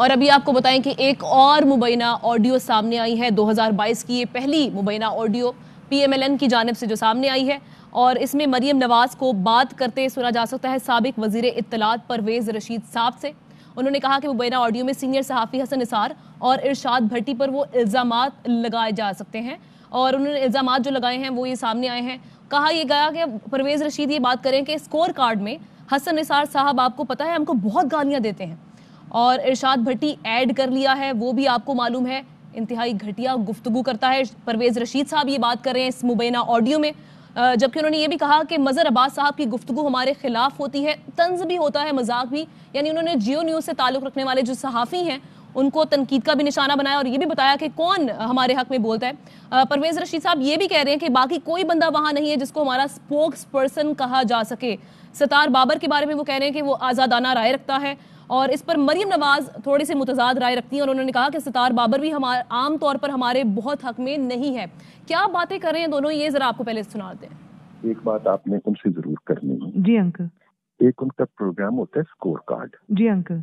اور ابھی آپ کو بتائیں کہ ایک اور مبینہ آڈیو سامنے آئی ہے 2022 کی، یہ پہلی مبینہ audio P M L N کی جانب سے جو سامنے آئی ہے، اور اس میں مریم نواز کو بات کرتے سنا جا سکتا ہے سابق وزیر اطلاعات پرویز رشید صاحب سے۔ انہوں نے کہا کہ مبینہ آڈیو میں سینئر صحافی حسن نثار اور ارشاد بھٹی پر وہ الزامات لگائے جا سکتے ہیں، اور انہوں نے الزامات جو لگائے ہیں وہ یہ سامنے آئے ہیں۔ کہا یہ گیا کہ پرویز رشید یہ بات کریں کہ اسکور کارڈ میں حسن نثار صاحب آپ کو پتہ ہے ہم کو بہت گالیاں دیتے ہیں، اور ارشاد بھٹی ایڈ کر لیا ہے وہ بھی آپ کو معلوم ہے، انتہائی گھٹیا گفتگو کرتا ہے پرویز رشید صاحب، یہ بات کر رہے ہیں اس مبینہ آڈیو میں۔ جبکہ انہوں نے یہ بھی کہا کہ مظہر عباس صاحب کی گفتگو ہمارے خلاف ہوتی ہے، طنز بھی ہوتا ہے، مذاق بھی، یعنی انہوں نے جیو نیوز سے تعلق رکھنے والے جو صحافی ہیں ان کو تنقید کا بھی نشانہ بنایا، اور یہ بھی بتایا کہ کون ہمارے حق میں بولتا ہے۔ پرویز رشید صاحب یہ بھی کہہ رہے ہیں کہ باقی کوئی بندہ وہاں نہیں ہے جس کو ہمارا سپوکس پرسن کہا جا سکے۔ ستار بابر کے بارے میں وہ کہہ رہے ہیں کہ وہ آزادانہ رائے رکھتا ہے، اور اس پر مریم نواز تھوڑی سی متضاد رائے رکھتی ہیں، اور انہوں نے کہا کہ ستار بابر بھی عام طور پر ہمارے بہت حق میں نہیں ہے۔ کیا باتیں کر رہے ہیں دونوں، یہ ذرا آپ کو پہلے سناتے ہیں۔ ایک بات آپ نے ان سے ضرور کرنی ہے۔ جی انکل۔ ایک ان کا پروگرام ہوتا ہے اسکور کارڈ۔ جی انکل۔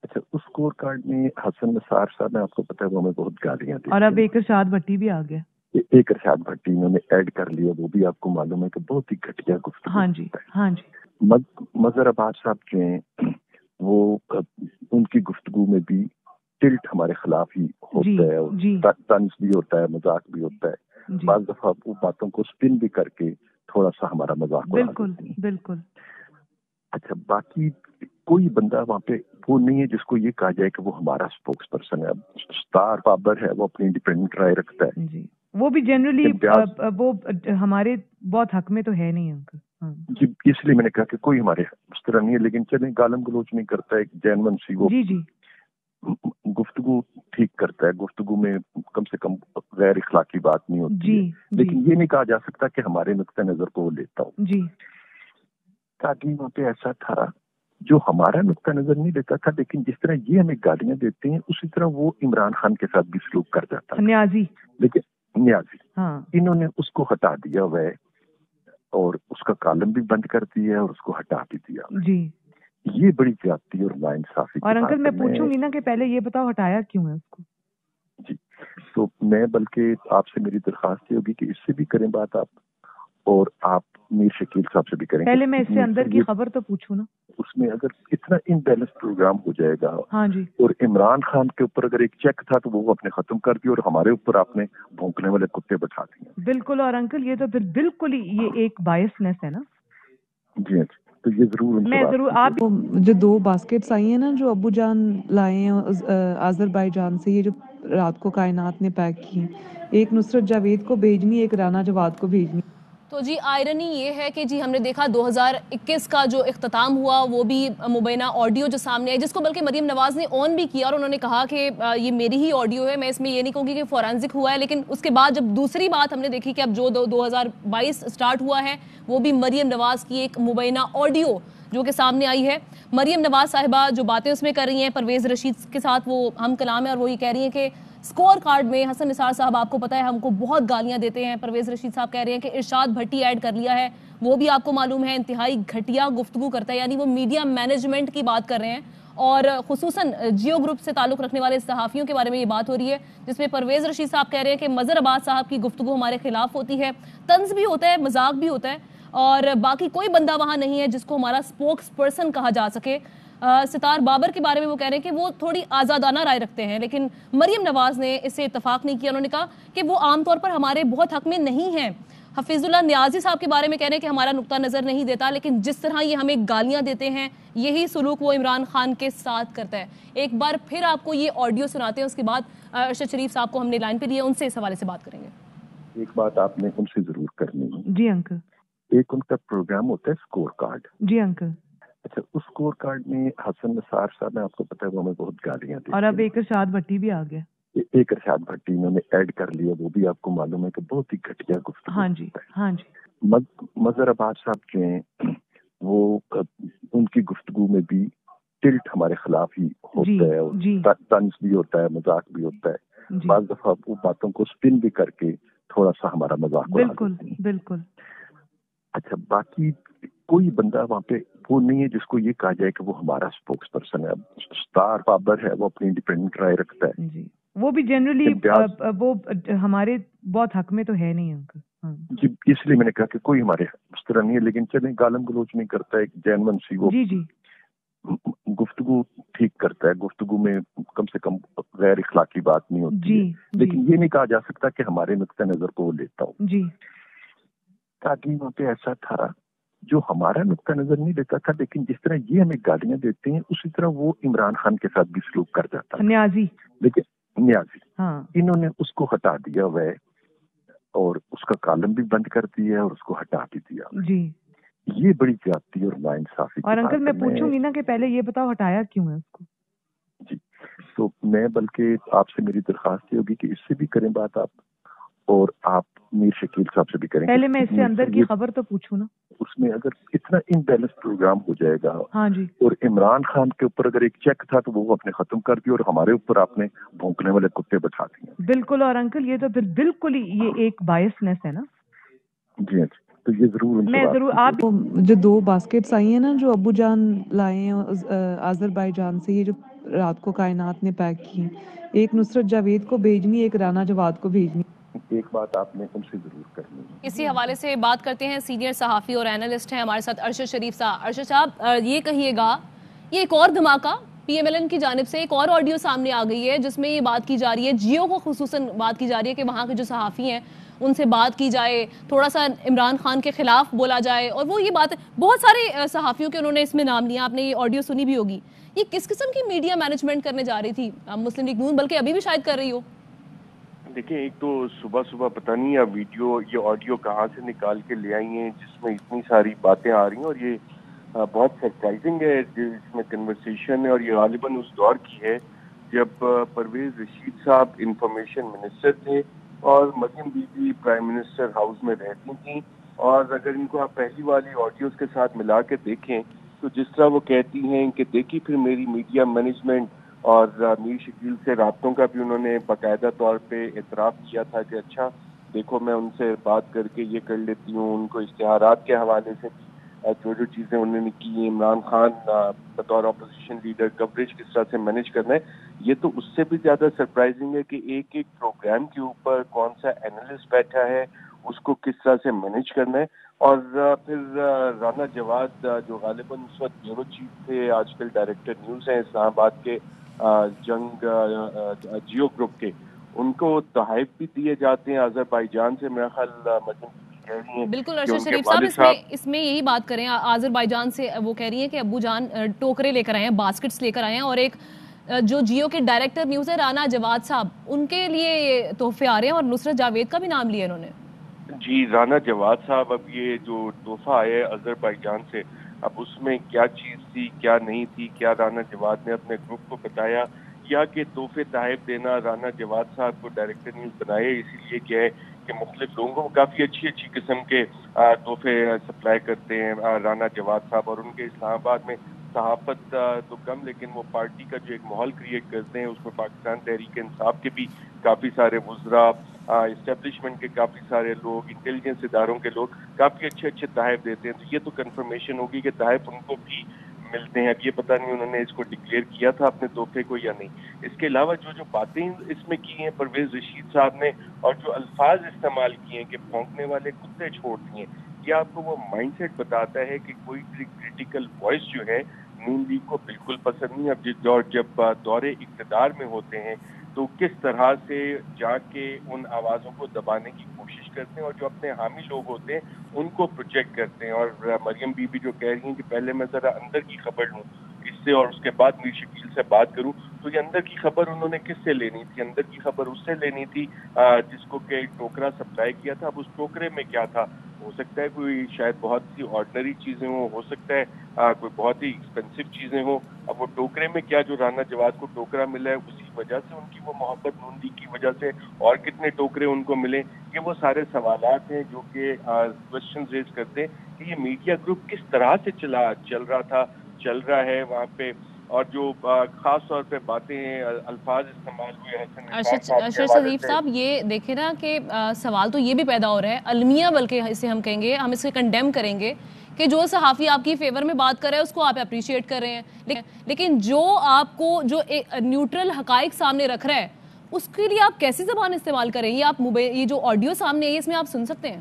اچھا، اس اسکور کارڈ میں حسن نثار صاحب نے آپ کو پتا ہے وہ ہمیں بہت گالیاں دی، اور اب ایک ارشاد بھٹی بھی آ گیا۔ ایک ارشاد بھٹی انہوں نے ایڈ کر لیا، وہ بھی آپ کو معلوم ہے کہ بہت ہی گھٹیا گفتگو۔ ہاں جی ہاں جی۔ مظہر عباس صاحب جو ہیں وہ ان کی گفتگو میں بھی ٹلٹ ہمارے خلاف ہی ہوتا ہے، طنز بھی ہوتا ہے، مذاق بھی ہوتا ہے، بعض دفعہ وہ باتوں کو سپن بھی کر کے تھوڑا سا ہمارا مذاق اڑا دیتے ہیں۔ بالکل بالکل۔ اچھا، باقی کوئی بندہ وہاں پہ وہ نہیں ہے جس کو یہ کہا جائے کہ وہ ہمارا سپوکس پرسن ہے۔ ستار بابر ہے، وہ اپنی انڈیپینڈنٹ رائے رکھتا ہے، جی، وہ بھی جنرلی وہ ہمارے بہت حق میں تو ہے نہیں انکل۔ جی، اس لیے میں نے کہا کہ کوئی ہمارے اس طرح نہیں ہے، لیکن چلیں گالم گلوچ نہیں کرتا ہے، جینون سی وہ گفتگو ٹھیک کرتا ہے، گفتگو میں کم سے کم غیر اخلاقی بات نہیں ہوتی ہے، لیکن یہ نہیں کہا جا سکتا کہ ہمارے نقطہ نظر کو وہ لیتا ہو۔ جی، تاکہ وہاں پہ ایسا تھا جو ہمارا نقطہ نظر نہیں دیتا تھا، لیکن جس طرح یہ ہمیں گالیاں دیتے ہیں اسی طرح وہ عمران خان کے ساتھ بھی سلوک کر جاتا ہے، نیازی، لیکن نیازی ہاں، انہوں نے اس کو ہٹا دیا ہوا ہے اور اس کا کالم بھی بند کر دیا ہے اور اس کو ہٹا بھی دیا۔ جی، یہ بڑی زیادتی اور ناانصافی۔ اور انکل میں پوچھوں گی نا کہ پہلے یہ بتاؤ ہٹایا کیوں ہے اس کو؟ جی، تو میں بلکہ آپ سے میری درخواست یہ ہوگی کہ اس سے بھی کریں بات آپ، اور آپ میر شکیل صاحب سے بھی کریں۔ پہلے میں اس سے اندر کی خبر تو پوچھوں نا۔ اس میں اگر اتنا امبیلنس پروگرام ہو جائے گا، ہاں جی، اور عمران خان کے اوپر اگر ایک چیک تھا تو وہ اپنے ختم کر دیا، اور ہمارے اوپر آپ نے بھونکنے والے کتے بٹھا دیے۔ بالکل، اور انکل یہ تو پھر بالکل ہی یہ ایک بائسنس ہے نا۔ جی ہاں، تو یہ ضرور میں ضرور آپ جو 2 باسکٹس آئی ہیں نا جو ابو جان لائے ہیں آذربائیجان سے، یہ جو رات کو کائنات نے پیک کی، ایک نصرت جاوید کو بھیجنی، ایک رانا جواد کو بھیجنی۔ تو جی آئرنی یہ ہے کہ جی ہم نے دیکھا 2021 کا جو اختتام ہوا وہ بھی مبینہ آڈیو جو سامنے آئی، جس کو بلکہ مریم نواز نے آن بھی کیا، اور انہوں نے کہا کہ یہ میری ہی آڈیو ہے، میں اس میں یہ نہیں کہوں گی کہ فورینزک ہوا ہے، لیکن اس کے بعد جب دوسری بات ہم نے دیکھی کہ اب جو 2022 سٹارٹ ہوا ہے وہ بھی مریم نواز کی ایک مبینہ آڈیو جو کہ سامنے آئی ہے۔ مریم نواز صاحبہ جو باتیں اس میں کر رہی ہیں پرویز رشید کے ساتھ وہ ہم کلام ہے، اور وہ یہ کہہ رہی ہیں کہ اسکور کارڈ میں حسن نثار صاحب آپ کو پتہ ہے ہم کو بہت گالیاں دیتے ہیں۔ پرویز رشید صاحب کہہ رہے ہیں کہ ارشاد بھٹی ایڈ کر لیا ہے، وہ بھی آپ کو معلوم ہے، انتہائی گھٹیا گفتگو کرتا ہے، یعنی وہ میڈیا مینجمنٹ کی بات کر رہے ہیں، اور خصوصاً جیو گروپ سے تعلق رکھنے والے صحافیوں کے بارے میں یہ بات ہو رہی ہے، جس میں پرویز رشید صاحب کہہ رہے ہیں کہ مظہر عباس صاحب کی گفتگو ہمارے خلاف ہوتی ہے، طنز بھی ہوتا ہے، مذاق بھی ہوتا ہے، اور باقی کوئی بندہ وہاں نہیں ہے جس کو ہمارا سپوکس پرسن کہا جا سکے۔ ستار بابر کے بارے میں وہ کہہ رہے ہیں کہ وہ تھوڑی آزادانہ رائے رکھتے ہیں، لیکن مریم نواز نے اس سے اتفاق نہیں کیا، انہوں نے کہا کہ وہ عام طور پر ہمارے بہت حق میں نہیں ہیں۔ حفیظ اللہ نیازی صاحب کے بارے میں کہہ رہے ہیں کہ ہمارا نقطہ نظر نہیں دیتا، لیکن جس طرح یہ ہمیں گالیاں دیتے ہیں یہی سلوک وہ عمران خان کے ساتھ کرتا ہے۔ ایک بار پھر آپ کو یہ آڈیو سناتے ہیں، اس کے بعد ارشد شریف صاحب کو ہم نے لائن پہ لیا، ان سے اس حوالے سے بات کریں گے۔ ایک بات آپ نے ان سے ضرور کرنی ہے۔ جی انکل۔ ایک ان کا پروگرام ہوتا ہے اسکور کارڈ۔ جی انکل۔ اچھا، اس اسکور کارڈ میں حسن نثار صاحب نے آپ کو پتا ہے وہ ہمیں بہت گالیاں دیتے ہیں، اور اب ایک ارشاد بھٹی بھی آ گیا۔ ایک ارشاد بھٹی انہوں نے ایڈ کر لیا، وہ بھی آپ کو معلوم ہے کہ بہت ہی گھٹیا گفتگو۔ ہاں جی ہاں جی۔ مظہر عباس صاحب جو ہیں وہ ان کی گفتگو میں بھی ٹلٹ ہمارے خلاف ہی ہوتا ہے، طنز بھی ہوتا ہے، مذاق بھی ہوتا ہے، بعض دفعہ وہ باتوں کو سپن بھی کر کے تھوڑا سا ہمارا مذاق اڑا دیتے ہیں۔ بالکل بالکل۔ اچھا، باقی کوئی بندہ وہاں پہ وہ نہیں ہے جس کو یہ کہا جائے کہ وہ ہمارا اسپوکس پرسن ہے. اسٹار بابر ہے, وہ اپنی انڈیپینڈنٹ رائے رکھتا ہے جی, وہ بھی جنرلی وہ ہمارے بہت حق میں تو ہے نہیں انکل. جی, اس لیے میں نے کہا کہ کوئی ہمارے اس طرح نہیں ہے, لیکن چلیں گالم گلوچ نہیں کرتا ہے, جینون سی وہ جی جی گفتگو ٹھیک کرتا ہے, گفتگو میں کم سے کم غیر اخلاقی بات نہیں ہوتی جی, ہے, لیکن یہ نہیں کہا جا سکتا کہ ہمارے نقطۂ نظر کو وہ لیتا ہوں. جی تعلیموں پہ ایسا تھا جو ہمارا نقطۂ نظر نہیں لیتا تھا, لیکن جس طرح یہ ہمیں گالیاں دیتے ہیں اسی طرح وہ عمران خان کے ساتھ بھی سلوک کر جاتا ہے. نیازی, لیکن نیازی, ہاں انہوں نے اس کو ہٹا دیا ہوا ہے اور اس کا کالم بھی بند کر دیا اور اس کو ہٹا بھی دیا. جی, یہ بڑی زیادتی اور ناانصافی. اور انکل میں پوچھوں گی نا کہ پہلے یہ بتاؤ ہٹایا کیوں ہے اس کو؟ جی, تو میں بلکہ آپ سے میری درخواست یہ ہوگی کہ اس سے بھی کریں بات آپ, اور آپ میر شکیل صاحب سے بھی کریں. پہلے میں اس سے اندر کی خبر تو پوچھوں نا. اس میں اگر اتنا امبیلنس پروگرام ہو جائے گا, ہاں جی, اور عمران خان کے اوپر اگر ایک چیک تھا تو وہ آپ نے ختم کر دیا, اور ہمارے اوپر آپ نے بھونکنے والے کتے بٹھا دیے. بالکل, اور انکل یہ تو بالکل ہی یہ ایک بائسنس ہے نا. جی ہاں, تو یہ ضرور میں ضرور آپ جو 2 باسکٹس آئی ہیں نا جو ابو جان لائے ہیں آذربائیجان سے, یہ جو رات کو کائنات نے پیک کی, ایک نصرت جاوید کو بھیجنی, ایک رانا جواد کو بھیجنی. ایک بات آپ نے ان سے ضرور کرنی ہے. اسی حوالے سے بات کرتے ہیں, سینئر صحافی اور اینالسٹ ہیں ہمارے ساتھ ارشد شریف صاحب. ارشد صاحب, یہ کہیے گا, یہ ایک اور دھماکہ پی ایم ایل این کی جانب سے ایک اور آڈیو سامنے آ گئی ہے جس میں یہ بات کی جا رہی ہے, جیو کو خصوصاً بات کی جا رہی ہے کہ وہاں کے جو صحافی ہیں ان سے بات کی جائے, تھوڑا سا عمران خان کے خلاف بولا جائے, اور وہ یہ بات بہت سارے صحافیوں کے انہوں نے اس میں نام لیا, آپ نے یہ آڈیو سنی بھی ہوگی. یہ کس قسم کی میڈیا مینجمنٹ کرنے جا رہی تھی مسلم لیگ نون, بلکہ ابھی بھی شاید کر رہی ہو؟ دیکھیں, ایک تو صبح پتہ نہیں یہ آڈیو کہاں سے نکال کے لے آئی ہیں جس میں اتنی ساری باتیں آ رہی ہیں, اور یہ بہت سرپرائزنگ ہے جس میں کنورسیشن ہے, اور یہ غالباً اس دور کی ہے جب پرویز رشید صاحب انفارمیشن منسٹر تھے اور مریم بی بی پرائم منسٹر ہاؤس میں رہتی تھیں. اور اگر ان کو آپ پہلی والی آڈیوز کے ساتھ ملا کے دیکھیں تو جس طرح وہ کہتی ہیں کہ دیکھیے پھر میری میڈیا مینجمنٹ, اور میر شکیل سے رابطوں کا بھی انہوں نے باقاعدہ طور پہ اعتراف کیا تھا کہ اچھا دیکھو میں ان سے بات کر کے یہ کر لیتی ہوں, ان کو اشتہارات کے حوالے سے بھی جو چیزیں انہوں نے کی, عمران خان بطور اپوزیشن لیڈر کوریج کس طرح سے مینیج کرنا ہے. یہ تو اس سے بھی زیادہ سرپرائزنگ ہے کہ ایک ایک پروگرام کے اوپر کون سا اینالسٹ بیٹھا ہے, اس کو کس طرح سے مینیج کرنا ہے. اور پھر رانا جواد جو غالباً اس وقت بیورو چیف تھے, آج کل ڈائریکٹر نیوز ہیں اسلام آباد کے جنگ جیو گروپ کے, ان کو تحائف بھی دیے جاتے ہیں آذربائیجان سے. میرا خیال بالکل ارشد شریف صاحب اس میں یہی بات کریں, آذربائیجان سے وہ کہہ رہی ہیں کہ ابو جان ٹوکرے لے کر آئے ہیں, باسکٹس لے کر آئے ہیں, اور ایک جو جیو کے ڈائریکٹر نیوز ہے رانا جواد صاحب, ان کے لیے تحفے آ رہے ہیں, اور نصرت جاوید کا بھی نام لیا انہوں نے. جی, رانا جواد صاحب, اب یہ جو تحفہ آیا ہے آذربائیجان سے, اب اس میں کیا چیز تھی کیا نہیں تھی, کیا رانا جواد نے اپنے گروپ کو بتایا, یا کہ تحفے تحائف دینا رانا جواد صاحب کو ڈائریکٹر نیوز بنائے اسی لیے کیا ہے کہ مختلف لوگوں کو کافی اچھی قسم کے تحفے سپلائی کرتے ہیں رانا جواد صاحب, اور ان کے اسلام آباد میں صحافت تو کم لیکن وہ پارٹی کا جو ایک ماحول کریٹ کرتے ہیں, اس میں پاکستان تحریک انصاف کے بھی کافی سارے وزراء, اسٹیبلشمنٹ کے کافی سارے لوگ, انٹیلیجنس اداروں کے لوگ کافی اچھے تحائف دیتے ہیں. تو یہ تو کنفرمیشن ہوگی کہ تحائف ان کو بھی ملتے ہیں. اب یہ پتہ نہیں انہوں نے اس کو ڈکلیئر کیا تھا اپنے تحفے کو یا نہیں. اس کے علاوہ جو باتیں اس میں کی ہیں پرویز رشید صاحب نے, اور جو الفاظ استعمال کیے ہیں کہ بھونکنے والے کتے چھوڑ دیے, یہ آپ کو وہ مائنڈ سیٹ بتاتا ہے کہ کوئی کریٹیکل وائس جو ہے نون لیگ کو بالکل پسند نہیں. اب جب دور اقتدار میں ہوتے ہیں تو کس طرح سے جا کے ان آوازوں کو دبانے کی کوشش کرتے ہیں, اور جو اپنے حامی لوگ ہوتے ہیں ان کو پروجیکٹ کرتے ہیں. اور مریم بی بی جو کہہ رہی ہیں کہ پہلے میں ذرا اندر کی خبر لوں اس سے اور اس کے بعد میر شکیل سے بات کروں, تو یہ اندر کی خبر انہوں نے کس سے لینی تھی؟ اندر کی خبر اس سے لینی تھی جس کو کہ ٹوکرا سپلائی کیا تھا. اب اس ٹوکرے میں کیا تھا؟ ہو سکتا ہے کوئی شاید بہت سی آرڈنری چیزیں ہوں, ہو سکتا ہے کوئی بہت ہی ایکسپینسو چیزیں ہوں. اب وہ ٹوکرے میں کیا, جو رانا جواد کو ٹوکرا ملا ہے اسی وجہ سے ان کی وہ محبت نون لیگ کی وجہ سے, اور کتنے ٹوکرے ان کو ملے, یہ وہ سارے سوالات ہیں جو کہ کوشچن ریز کرتے ہیں کہ یہ میڈیا گروپ کس طرح سے چل رہا تھا, چل رہا ہے وہاں پہ. اور جو خاص طور پہ باتیں الفاظ استعمال ہوئے ارشد شریف صاحب، یہ دیکھیں نا کہ سوال تو یہ بھی پیدا ہو رہا ہے، المیہ بلکہ اسے ہم کہیں گے، ہم اسے کنڈیم کریں گے کہ جو صحافی آپ کی فیور میں بات کر رہا ہے اس کو آپ اپریشیٹ کر رہے ہیں، لیکن جو آپ کو جو نیوٹرل حقائق سامنے رکھ رہا ہے اس کے لیے آپ کیسی زبان استعمال کریں؟ یہ جو آڈیو سامنے ہے اس میں آپ سن سکتے ہیں؟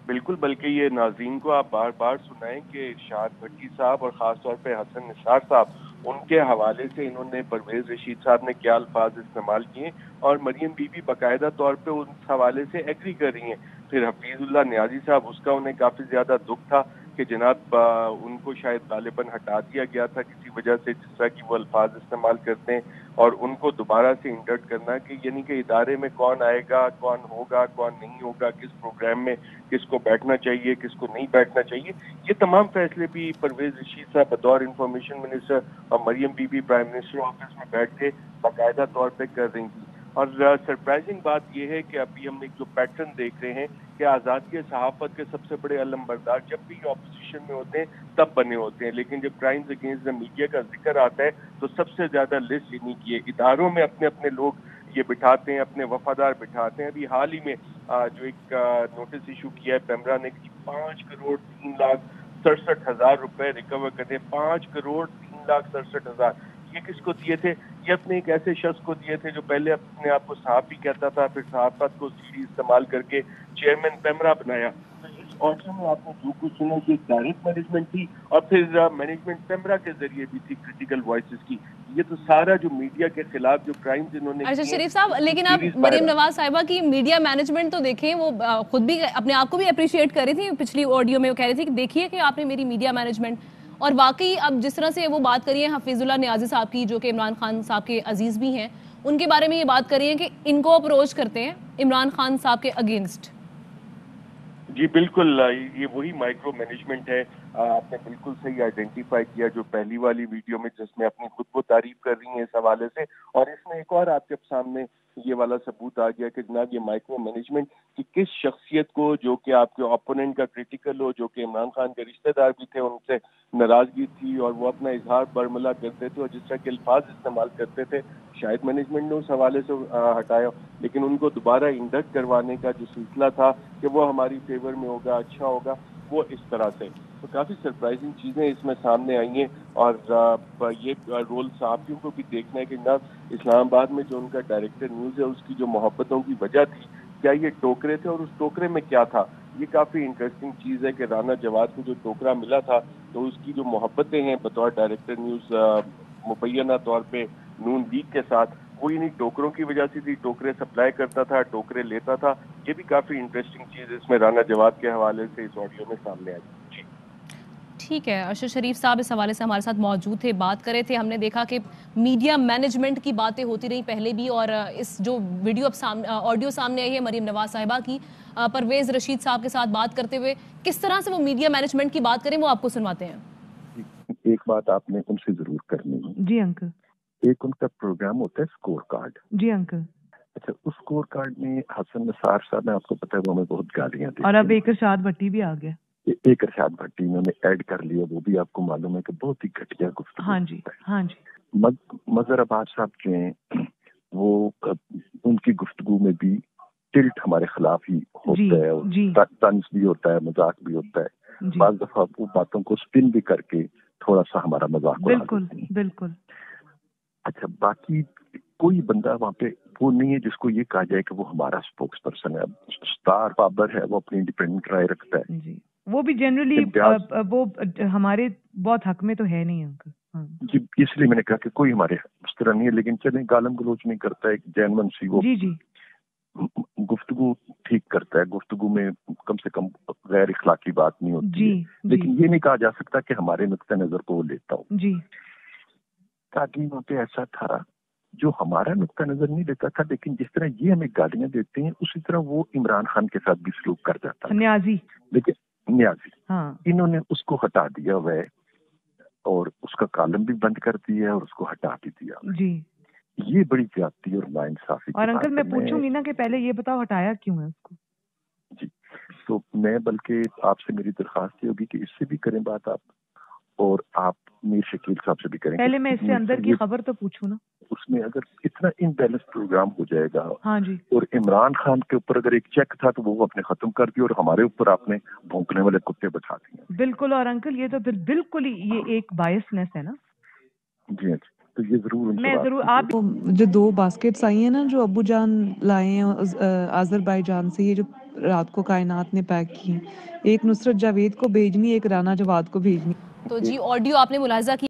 بالکل، بلکہ یہ ناظرین کو آپ بار بار سنائیں کہ ارشاد بھٹی صاحب اور خاص طور پہ حسن نثار صاحب، ان کے حوالے سے انہوں نے پرویز رشید صاحب نے کیا الفاظ استعمال کیے، اور مریم بی بی باقاعدہ طور پہ اس حوالے سے ایگری کر رہی ہیں۔ پھر حفیظ اللہ نیازی صاحب، اس کا انہیں کافی زیادہ دکھ تھا کہ جناب ان کو شاید غالباً ہٹا دیا گیا تھا کسی وجہ سے، جس طرح کی وہ الفاظ استعمال کرتے ہیں، اور ان کو دوبارہ سے انڈکٹ کرنا کہ یعنی کہ ادارے میں کون آئے گا، کون ہوگا، کون نہیں ہوگا، کس پروگرام میں کس کو بیٹھنا چاہیے، کس کو نہیں بیٹھنا چاہیے، یہ تمام فیصلے بھی پرویز رشید صاحب بطور انفارمیشن منسٹر اور مریم بی بی پرائم منسٹر آفس میں بیٹھ کے باقاعدہ طور پہ کر رہی تھی۔ اور سرپرائزنگ بات یہ ہے کہ ابھی ہم نے جو پیٹرن دیکھ رہے ہیں کہ آزادی صحافت کے سب سے بڑے علمبردار جب بھی اپوزیشن میں ہوتے ہیں تب بنے ہوتے ہیں، لیکن جب کرائمز اگینسٹ دا میڈیا کا ذکر آتا ہے تو سب سے زیادہ لسٹ انہیں کی ہے۔ اداروں میں اپنے اپنے لوگ یہ بٹھاتے ہیں، اپنے وفادار بٹھاتے ہیں۔ ابھی حال ہی میں جو ایک نوٹس ایشو کیا ہے پیمرا نے 5,03,67,000 روپے ریکور کرے، 5,03,67,000۔ یہ کس کو دیے تھے؟ یہ اپنے ایک ایسے شخص کو دیے تھے جو پہلے اپنے آپ کو صحافی کہتا تھا، پھر صحافت کو سیڑھی استعمال کر کے چیئرمین پیمرا بنایا۔ تو اس آڈیو میں آپ نے جو کچھ سنا یہ ڈائریکٹ مینجمنٹ تھی، اور پھر مینجمنٹ پیمرا کے ذریعے بھی تھی کرٹیکل وائسز کی۔ یہ تو سارا جو میڈیا کے خلاف جو کرائمز انہوں نے ارشد شریف صاحب، لیکن آپ مریم نواز صاحبہ کی میڈیا مینجمنٹ تو دیکھیں، وہ خود بھی اپنے آپ کو بھی اپریشیٹ کر رہی تھی، پچھلی آڈیو میں وہ کہہ رہی تھی کہ دیکھیے کہ آپ نے میری میڈیا مینجمنٹ، اور واقعی اب جس طرح سے وہ بات کری ہے حفیظ اللہ نیازی صاحب کی، جو کہ عمران خان صاحب کے عزیز بھی ہیں، ان کے بارے میں یہ بات کری ہے کہ ان کو اپروچ کرتے ہیں عمران خان صاحب کے اگینسٹ۔ جی بالکل، یہ وہی مائکرو مینجمنٹ ہے۔ آپ نے بالکل صحیح آئیڈینٹیفائی کیا جو پہلی والی ویڈیو میں جس میں اپنی خود کو تعریف کر رہی ہیں اس حوالے سے، اور اس میں ایک اور آپ کے سامنے یہ والا ثبوت آ گیا کہ جناب یہ مائکرو مینجمنٹ کی کس شخصیت کو، جو کہ آپ کے اپوننٹ کا کرٹیکل ہو، جو کہ عمران خان کے رشتہ دار بھی تھے، ان سے ناراضگی تھی اور وہ اپنا اظہار برملا کرتے تھے اور جس طرح کے الفاظ استعمال کرتے تھے، شاید مینجمنٹ نے اس حوالے سے ہٹایا، لیکن ان کو دوبارہ انڈکٹ کروانے کا جو سلسلہ تھا کہ وہ ہماری فیور میں ہوگا، اچھا ہوگا، وہ اس طرح سے۔ تو کافی سرپرائزنگ چیزیں اس میں سامنے آئی ہیں، اور یہ رول صحافیوں کو بھی دیکھنا ہے کہ جناب اسلام آباد میں جو ان کا ڈائریکٹر نیوز ہے اس کی جو محبتوں کی وجہ تھی، کیا یہ ٹوکرے تھے اور اس ٹوکرے میں کیا تھا؟ یہ کافی انٹرسٹنگ چیز ہے کہ رانا جواد کو جو ٹوکرا ملا تھا تو اس کی جو محبتیں ہیں بطور ڈائریکٹر نیوز مبینہ طور پہ نون لیگ کے ساتھ، وہ انہیں ٹوکروں کی وجہ سے تھی، ٹوکرے سپلائی کرتا تھا، ٹوکرے لیتا تھا۔ یہ بھی کافی انٹرسٹنگ چیز اس میں رانا جواد کے حوالے سے اس آڈیو میں سامنے آئی۔ جی ٹھیک ہے، ارشد شریف صاحب اس حوالے سے ہمارے ساتھ موجود تھے، بات کر رہے تھے۔ ہم نے دیکھا کہ میڈیا مینجمنٹ کی باتیں ہوتی رہی پہلے بھی، اور اس جو ویڈیو اب آڈیو سامنے آئی ہے مریم نواز صاحبہ کی پرویز رشید صاحب کے ساتھ بات کرتے ہوئے، کس طرح سے وہ میڈیا مینجمنٹ کی بات کریں وہ آپ کو سنواتے ہیں۔ ایک بات آپ نے ان سے ضرور کرنی ہے۔ جی انکل۔ ایک ان کا پروگرام ہوتا ہے اسکور کارڈ۔ جی انکل۔ اچھا، اس اسکور کارڈ میں حسن نثار صاحب نے، آپ کو پتا ہے وہ ہمیں بہت گالیاں دی، اور اب ایک ارشاد بھٹی بھی آ گیا، ایک ارشاد بھٹی انہوں نے ایڈ کر لیا، وہ بھی آپ کو معلوم ہے کہ بہت ہی گھٹیا گفتگو۔ ہاں جی ہاں جی۔ مظہر عباس صاحب جو ہیں وہ ان کی گفتگو میں بھی ٹلٹ ہمارے خلاف ہی ہوتا ہے، طنز بھی ہوتا ہے، مذاق بھی ہوتا ہے، بعض دفعہ وہ باتوں کو سپن بھی کر کے تھوڑا سا ہمارا مذاق اڑا دیتے ہیں۔ بالکل۔ اچھا، باقی کوئی بندہ وہاں پہ وہ نہیں ہے جس کو یہ کہا جائے کہ وہ ہمارا اسپوکس پرسن ہے۔ اسٹار بابر ہے، وہ اپنی انڈیپینڈنٹ رائے رکھتا ہے، جی وہ بھی جنرلی وہ ہمارے بہت حق میں تو ہے نہیں انکل۔ جی اس لیے میں نے کہا کہ کوئی ہمارے اس طرح نہیں ہے، لیکن چلیں گالم گلوچ نہیں کرتا ہے، جینون سی وہ گفتگو ٹھیک کرتا ہے، گفتگو میں کم سے کم غیر اخلاقی بات نہیں ہوتی ہے، لیکن یہ نہیں کہا جا سکتا کہ ہمارے نقطۂ نظر کو وہ لیتا ہو۔ جی تاکہ وہاں پہ ایسا تھا جو ہمارا نقطہ نظر نہیں دیتا تھا، لیکن جس طرح یہ ہمیں گالیاں دیتے ہیں اسی طرح وہ عمران خان کے ساتھ بھی سلوک کر جاتا ہے۔ نیازی، لیکن نیازی انہوں نے اس کو ہٹا دیا ہوا ہے اور اس کا کالم بھی بند کر دیا ہے اور اس کو ہٹا بھی دیا۔ جی یہ بڑی زیادتی اور ناانصافی۔ اور انکل میں پوچھوں گی نا کہ پہلے یہ بتاؤ ہٹایا کیوں ہے اس کو؟ جی تو میں بلکہ آپ سے میری درخواست یہ ہوگی کہ اس سے بھی کریں بات آپ، اور آپ میر شکیل صاحب سے بھی کریں گے. پہلے میں اس سے اندر کی خبر تو پوچھوں نا. اس میں اگر اتنا امبیلنس پروگرام ہو جائے گا, ہاں جی, اور عمران خان کے اوپر اگر ایک چیک تھا تو وہ آپ نے ختم کر دیا, اور ہمارے اوپر آپ نے بھونکنے والے کتے بٹھا دیے. بالکل. اور انکل یہ تو بالکل ہی یہ ایک بائسنس ہے نا. جی ہاں جی, تو یہ ضرور میں ضرور آپ جو 2 باسکٹس آئی ہیں نا جو ابو جان لائے ہیں آذربائیجان سے, یہ جو رات کو کائنات نے پیک کی, ایک نصرت جاوید کو بھیجنی, ایک رانا جواد کو بھیجنی. تو جی آڈیو آپ نے ملاحظہ کی